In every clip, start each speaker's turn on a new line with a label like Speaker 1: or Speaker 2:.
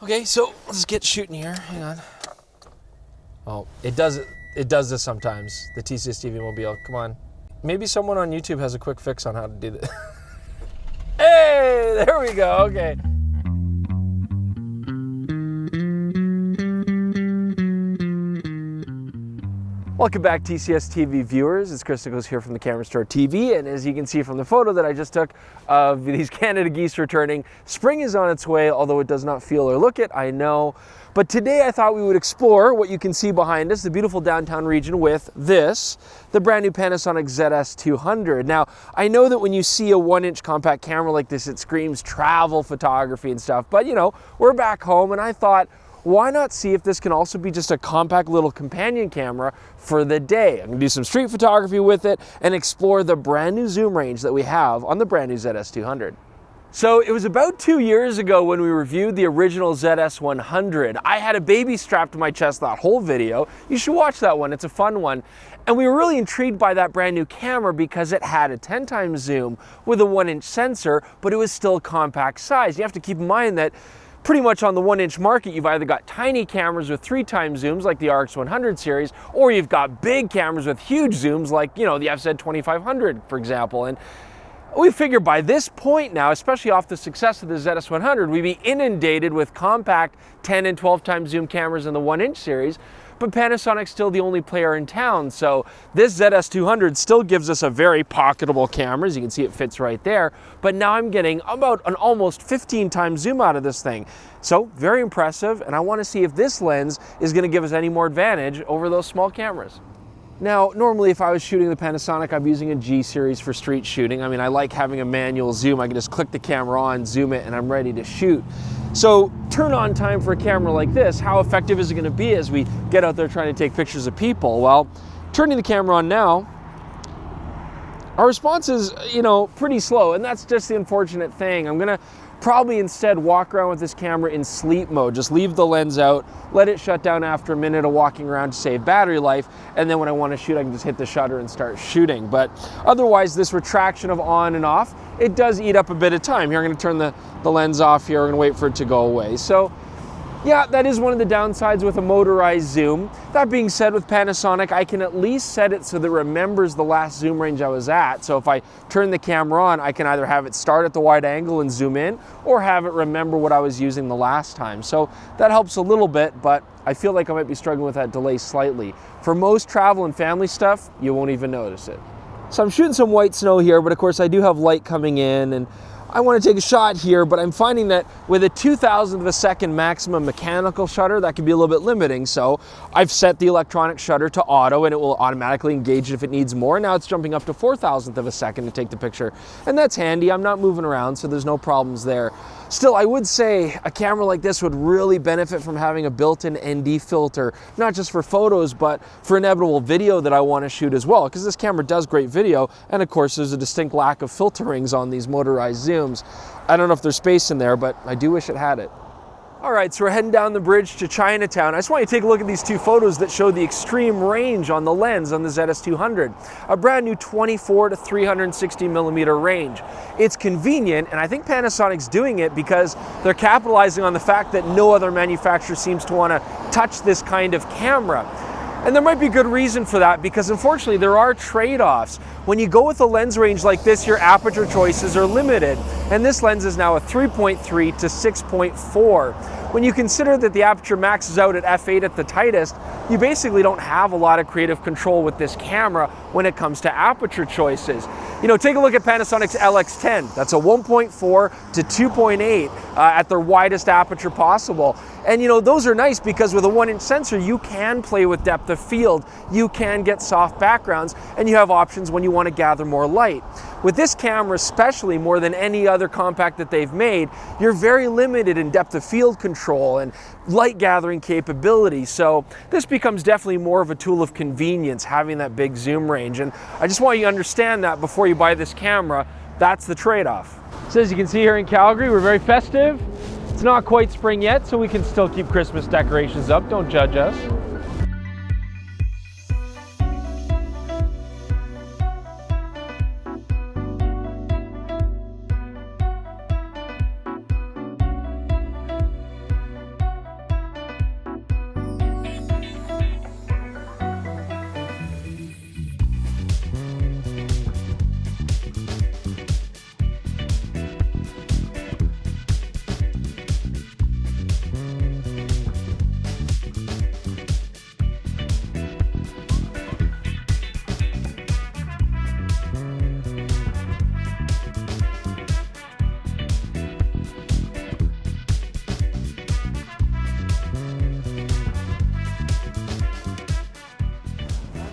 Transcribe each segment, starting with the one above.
Speaker 1: Okay, so let's get shooting here. Hang on. Oh, it does this sometimes. The TZ TV Mobile. Come on. Maybe someone on YouTube has a quick fix on how to do this. Hey, there we go. Okay. Welcome back, TCS TV viewers. It's Chris Niccolls here from the Camera Store TV, and as you can see from the photo that I just took of these Canada geese returning, spring is on its way, although it does not feel or look it, I know. But today I thought we would explore what you can see behind us, the beautiful downtown region, with this, the brand new Panasonic ZS200. Now, I know that when you see a 1-inch compact camera like this, it screams travel photography and stuff, but you know, we're back home, and I thought, why not see if this can also be just a compact little companion camera for the day? I'm gonna do some street photography with it and explore the brand new zoom range that we have on the brand new ZS200. So it was about 2 years ago when we reviewed the original ZS100. I had a baby strapped to my chest that whole video. You should watch that one, it's a fun one. And we were really intrigued by that brand new camera because it had a 10 times zoom with a 1-inch sensor, but it was still compact size. You have to keep in mind that pretty much on the 1-inch market, you've either got tiny cameras with 3 times zooms like the RX100 series, or you've got big cameras with huge zooms like, you know, the FZ2500, for example. And we figure by this point now, especially off the success of the ZS100, we'd be inundated with compact 10 and 12 times zoom cameras in the 1-inch series. But Panasonic's still the only player in town, so this ZS200 still gives us a very pocketable camera. As you can see, it fits right there. But now I'm getting about an almost 15 times zoom out of this thing. So very impressive, and I want to see if this lens is going to give us any more advantage over those small cameras. Now, normally if I was shooting the Panasonic, I'm using a G series for street shooting. I mean, I like having a manual zoom. I can just click the camera on, zoom it, and I'm ready to shoot. So turn on time for a camera like this, how effective is it going to be as we get out there trying to take pictures of people? Well, turning the camera on now, our response is, you know, pretty slow, and that's just the unfortunate thing. I'm going to probably instead walk around with this camera in sleep mode. Just leave the lens out, let it shut down after a minute of walking around to save battery life, and then when I want to shoot, I can just hit the shutter and start shooting. But otherwise, this retraction of on and off, it does eat up a bit of time. Here, I'm going to turn the lens off here. We're going to wait for it to go away. So yeah, that is one of the downsides with a motorized zoom. That being said, with Panasonic, I can at least set it so that it remembers the last zoom range I was at. So if I turn the camera on, I can either have it start at the wide angle and zoom in, or have it remember what I was using the last time. So that helps a little bit, but I feel like I might be struggling with that delay slightly. For most travel and family stuff, you won't even notice it. So I'm shooting some white snow here, but of course I do have light coming in, and I want to take a shot here, but I'm finding that with a 2,000th of a second maximum mechanical shutter, that can be a little bit limiting. So I've set the electronic shutter to auto, and it will automatically engage if it needs more. Now it's jumping up to 4,000th of a second to take the picture, and that's handy. I'm not moving around, so there's no problems there. Still, I would say a camera like this would really benefit from having a built-in ND filter, not just for photos, but for inevitable video that I want to shoot as well, because this camera does great video, and of course there's a distinct lack of filterings on these motorized zooms. I don't know if there's space in there, but I do wish it had it. All right, so we're heading down the bridge to Chinatown. I just want you to take a look at these two photos that show the extreme range on the lens on the ZS200. A brand new 24 to 360 millimeter range. It's convenient, and I think Panasonic's doing it because they're capitalizing on the fact that no other manufacturer seems to want to touch this kind of camera. And there might be good reason for that, because unfortunately there are trade-offs. When you go with a lens range like this, your aperture choices are limited. And this lens is now a 3.3 to 6.4. When you consider that the aperture maxes out at f8 at the tightest, you basically don't have a lot of creative control with this camera when it comes to aperture choices. You know, take a look at Panasonic's LX10. That's a 1.4 to 2.8 at their widest aperture possible. And you know, those are nice because with a 1-inch sensor, you can play with depth of field, you can get soft backgrounds, and you have options when you want to gather more light. With this camera, especially more than any other compact that they've made, you're very limited in depth of field control and light gathering capability. So this becomes definitely more of a tool of convenience, having that big zoom range. And I just want you to understand that before you buy this camera, that's the trade-off. So as you can see here in Calgary, we're very festive. It's not quite spring yet, so we can still keep Christmas decorations up. Don't judge us.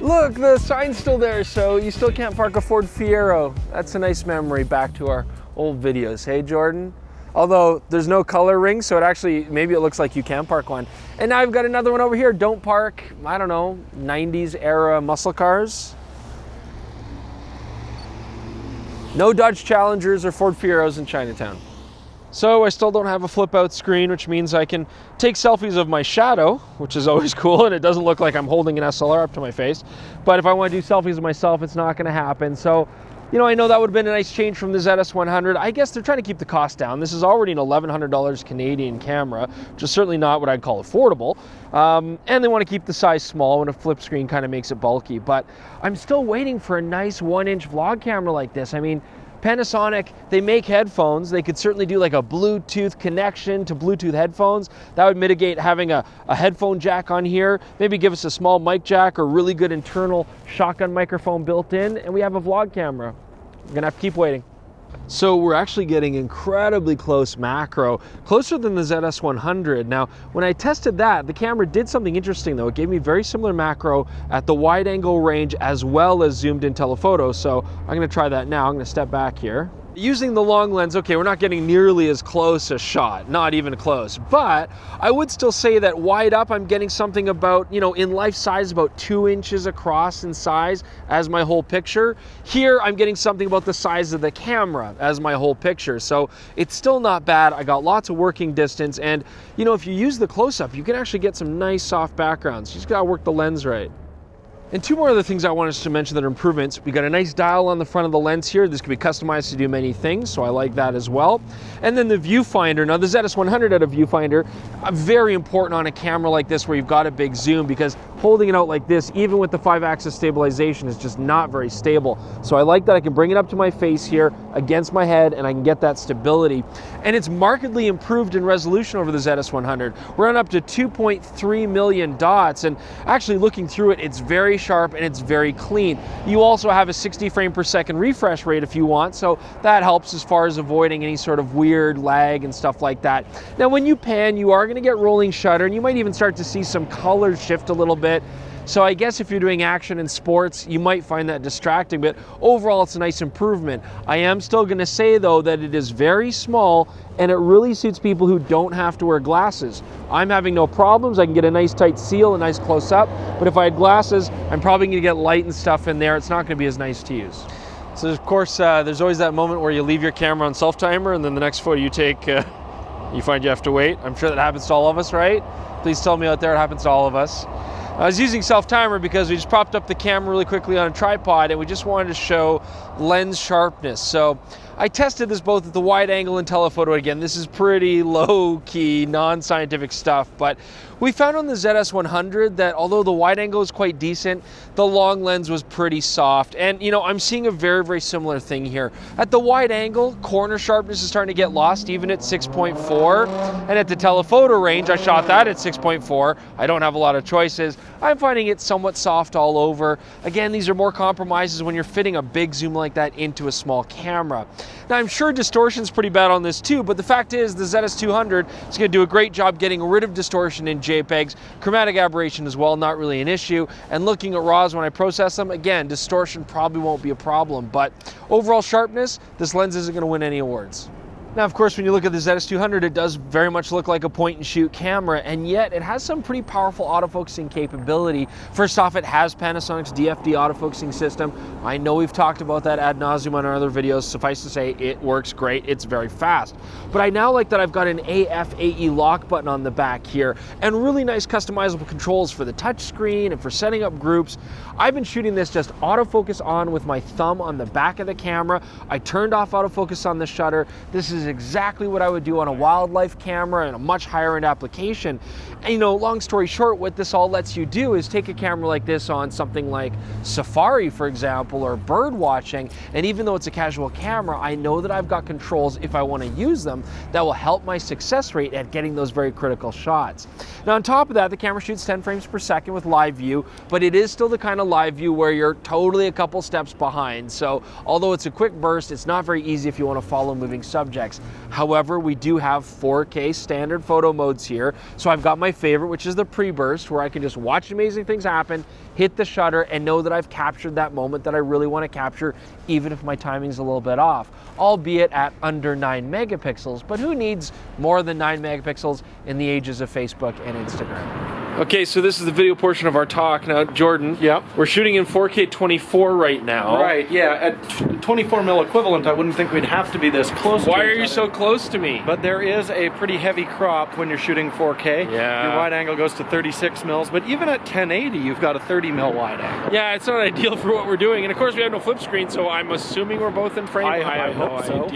Speaker 1: Look, the sign's still there, so you still can't park a Ford Fiero. That's a nice memory back to our old videos. Hey, Jordan? Although there's no color ring, so it actually, maybe it looks like you can park one. And now I've got another one over here. Don't park, I don't know, 90s era muscle cars. No Dodge Challengers or Ford Fieros in Chinatown. So I still don't have a flip out screen, which means I can take selfies of my shadow, which is always cool, and it doesn't look like I'm holding an SLR up to my face. But if I want to do selfies of myself, it's not going to happen. So, you know, I know that would have been a nice change from the ZS100. I guess they're trying to keep the cost down. This is already an $1,100 Canadian camera, which is certainly not what I'd call affordable. And they want to keep the size small, and a flip screen kind of makes it bulky. But I'm still waiting for a nice 1-inch vlog camera like this. I mean, Panasonic, they make headphones. They could certainly do like a Bluetooth connection to Bluetooth headphones. That would mitigate having a headphone jack on here. Maybe give us a small mic jack or really good internal shotgun microphone built in, and we have a vlog camera. We're gonna have to keep waiting. So we're actually getting incredibly close macro, closer than the ZS100. Now, when I tested that, the camera did something interesting though. It gave me very similar macro at the wide angle range as well as zoomed in telephoto. So I'm gonna try that now. I'm gonna step back here. Using the long lens, okay, we're not getting nearly as close a shot, not even close, but I would still say that wide up, I'm getting something about, you know, in life size, about 2 inches across in size as my whole picture. Here, I'm getting something about the size of the camera as my whole picture. So it's still not bad. I got lots of working distance, and you know, if you use the close-up, you can actually get some nice soft backgrounds. You just gotta work the lens right. And two more other things I wanted to mention that are improvements. We got a nice dial on the front of the lens here. This can be customized to do many things, so I like that as well. And then the viewfinder. Now the ZS100 had a viewfinder, very important on a camera like this where you've got a big zoom, because holding it out like this, even with the 5-axis stabilization, is just not very stable. So I like that I can bring it up to my face here against my head, and I can get that stability. And it's markedly improved in resolution over the ZS100. We're on up to 2.3 million dots, and actually looking through it, it's very sharp and it's very clean. You also have a 60 frame per second refresh rate if you want, so that helps as far as avoiding any sort of weird lag and stuff like that. Now when you pan, you are going to get rolling shutter, and you might even start to see some colors shift a little bit. So I guess if you're doing action and sports, you might find that distracting, but overall it's a nice improvement. I am still going to say though that it is very small, and it really suits people who don't have to wear glasses. I'm having no problems. I can get a nice tight seal, a nice close up, but if I had glasses, I'm probably going to get light and stuff in there. It's not going to be as nice to use. So of course, there's always that moment where you leave your camera on self-timer, and then the next photo you take, you find you have to wait. I'm sure that happens to all of us, right? Please tell me out there it happens to all of us. I was using self-timer because we just propped up the camera really quickly on a tripod, and we just wanted to show lens sharpness. So I tested this both at the wide angle and telephoto. Again, this is pretty low-key, non-scientific stuff, but we found on the ZS100 that although the wide angle is quite decent, the long lens was pretty soft. And you know, I'm seeing a very, very similar thing here. At the wide angle, corner sharpness is starting to get lost even at 6.4. And at the telephoto range, I shot that at 6.4. I don't have a lot of choices. I'm finding it somewhat soft all over. Again, these are more compromises when you're fitting a big zoom like that into a small camera. Now, I'm sure distortion's pretty bad on this too, but the fact is the ZS200 is going to do a great job getting rid of distortion in JPEGs. Chromatic aberration as well, not really an issue. And looking at RAWs when I process them, again, distortion probably won't be a problem, but overall sharpness, this lens isn't going to win any awards. Now, of course, when you look at the ZS200, it does very much look like a point-and-shoot camera, and yet it has some pretty powerful autofocusing capability. First off, it has Panasonic's DFD autofocusing system. I know we've talked about that ad nauseum on our other videos. Suffice to say, it works great. It's very fast. But I now like that I've got an AF/AE lock button on the back here, and really nice customizable controls for the touch screen and for setting up groups. I've been shooting this just autofocus on with my thumb on the back of the camera. I turned off autofocus on the shutter. This is exactly what I would do on a wildlife camera and a much higher end application. And you know, long story short, what this all lets you do is take a camera like this on something like safari, for example, or bird watching, and even though it's a casual camera, I know that I've got controls if I want to use them that will help my success rate at getting those very critical shots. Now on top of that, the camera shoots 10 frames per second with live view, but it is still the kind of live view where you're totally a couple steps behind. So although it's a quick burst, it's not very easy if you want to follow moving subjects. subjects. However, we do have 4K standard photo modes here. So I've got my favorite, which is the pre-burst, where I can just watch amazing things happen, hit the shutter, and know that I've captured that moment that I really want to capture, even if my timing's a little bit off, albeit at under 9 megapixels. But who needs more than 9 megapixels in the ages of Facebook and Instagram? Okay, so this is the video portion of our talk. Now, Jordan,
Speaker 2: yep,
Speaker 1: we're shooting in 4K 24 right now.
Speaker 2: Right, yeah. At 24 mil equivalent, I wouldn't think we'd have to be this close.
Speaker 1: Why are you so close to me?
Speaker 2: But there is a pretty heavy crop when you're shooting 4K.
Speaker 1: Yeah.
Speaker 2: Your wide angle goes to 36 mils, but even at 1080, you've got a 30 mil wide angle.
Speaker 1: Yeah, it's not ideal for what we're doing. And of course, we have no flip screen, so I'm assuming we're both in frame.
Speaker 2: I hope so.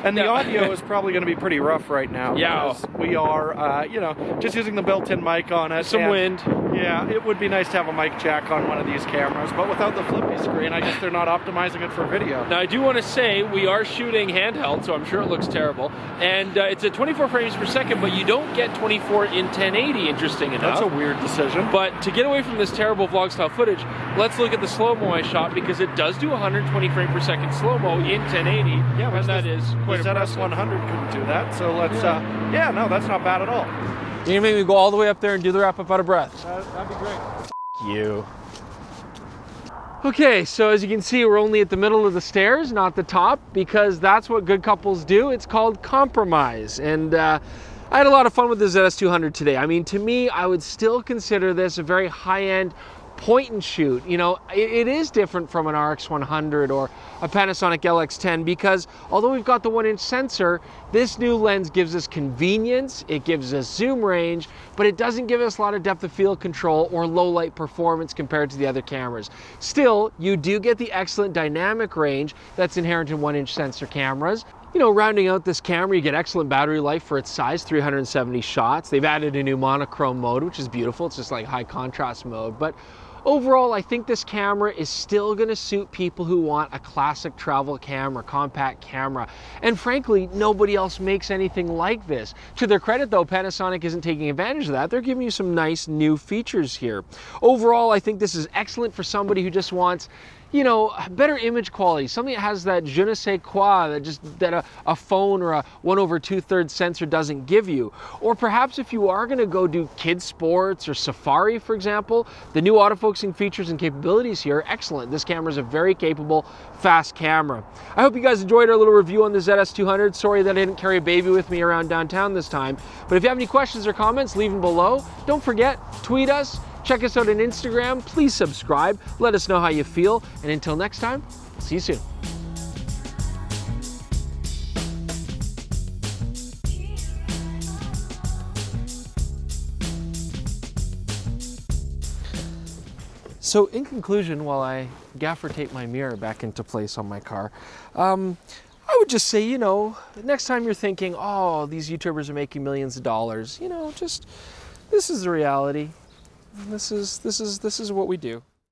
Speaker 2: And the audio is probably going to be pretty rough right now.
Speaker 1: Yeah.
Speaker 2: Because we are, you know, just using the built-in mic on it.
Speaker 1: Some wind.
Speaker 2: Yeah, it would be nice to have a mic jack on one of these cameras, but without the flippy screen, I guess they're not optimizing it for video.
Speaker 1: Now, I do want to say we are shooting handheld, so I'm sure it looks terrible. And it's at 24 frames per second, but you don't get 24 in 1080, interesting enough.
Speaker 2: That's a weird decision.
Speaker 1: But to get away from this terrible vlog style footage, let's look at the slow-mo I shot, because it does do 120 frame per second slow-mo in 101080. Yeah, and that is quite impressive.
Speaker 2: The ZS100 couldn't do that, so let's, yeah, no, that's not bad at all.
Speaker 1: You're gonna make me go all the way up there and do the wrap-up out of breath.
Speaker 2: That'd be great.
Speaker 1: You. Okay, so as you can see, we're only at the middle of the stairs, not the top, because that's what good couples do. It's called compromise. And I had a lot of fun with the ZS200 today. I mean, to me, I would still consider this a very high-end point and shoot. You know, it is different from an RX100 or a Panasonic LX10, because although we've got the 1-inch sensor, this new lens gives us convenience, it gives us zoom range, but it doesn't give us a lot of depth of field control or low light performance compared to the other cameras. Still, you do get the excellent dynamic range that's inherent in 1-inch sensor cameras. You know, rounding out this camera, you get excellent battery life for its size, 370 shots. They've added a new monochrome mode, which is beautiful. It's just like high contrast mode. But overall, I think this camera is still going to suit people who want a classic travel camera, compact camera. And frankly, nobody else makes anything like this. To their credit though, Panasonic isn't taking advantage of that. They're giving you some nice new features here. Overall, I think this is excellent for somebody who just wants, you know, better image quality, something that has that je ne sais quoi that a phone or a 1/2 sensor doesn't give you. Or perhaps if you are going to go do kids sports or safari, for example, the new autofocusing features and capabilities here are excellent. This camera is a very capable, fast camera. I hope you guys enjoyed our little review on the ZS200. Sorry that I didn't carry a baby with me around downtown this time. But if you have any questions or comments, leave them below. Don't forget, tweet us. Check us out on Instagram. Please subscribe. Let us know how you feel. And until next time, see you soon. So in conclusion, while I gaffer tape my mirror back into place on my car, I would just say, you know, next time you're thinking, oh, these YouTubers are making millions of dollars, you know, just, this is the reality. This is what we do.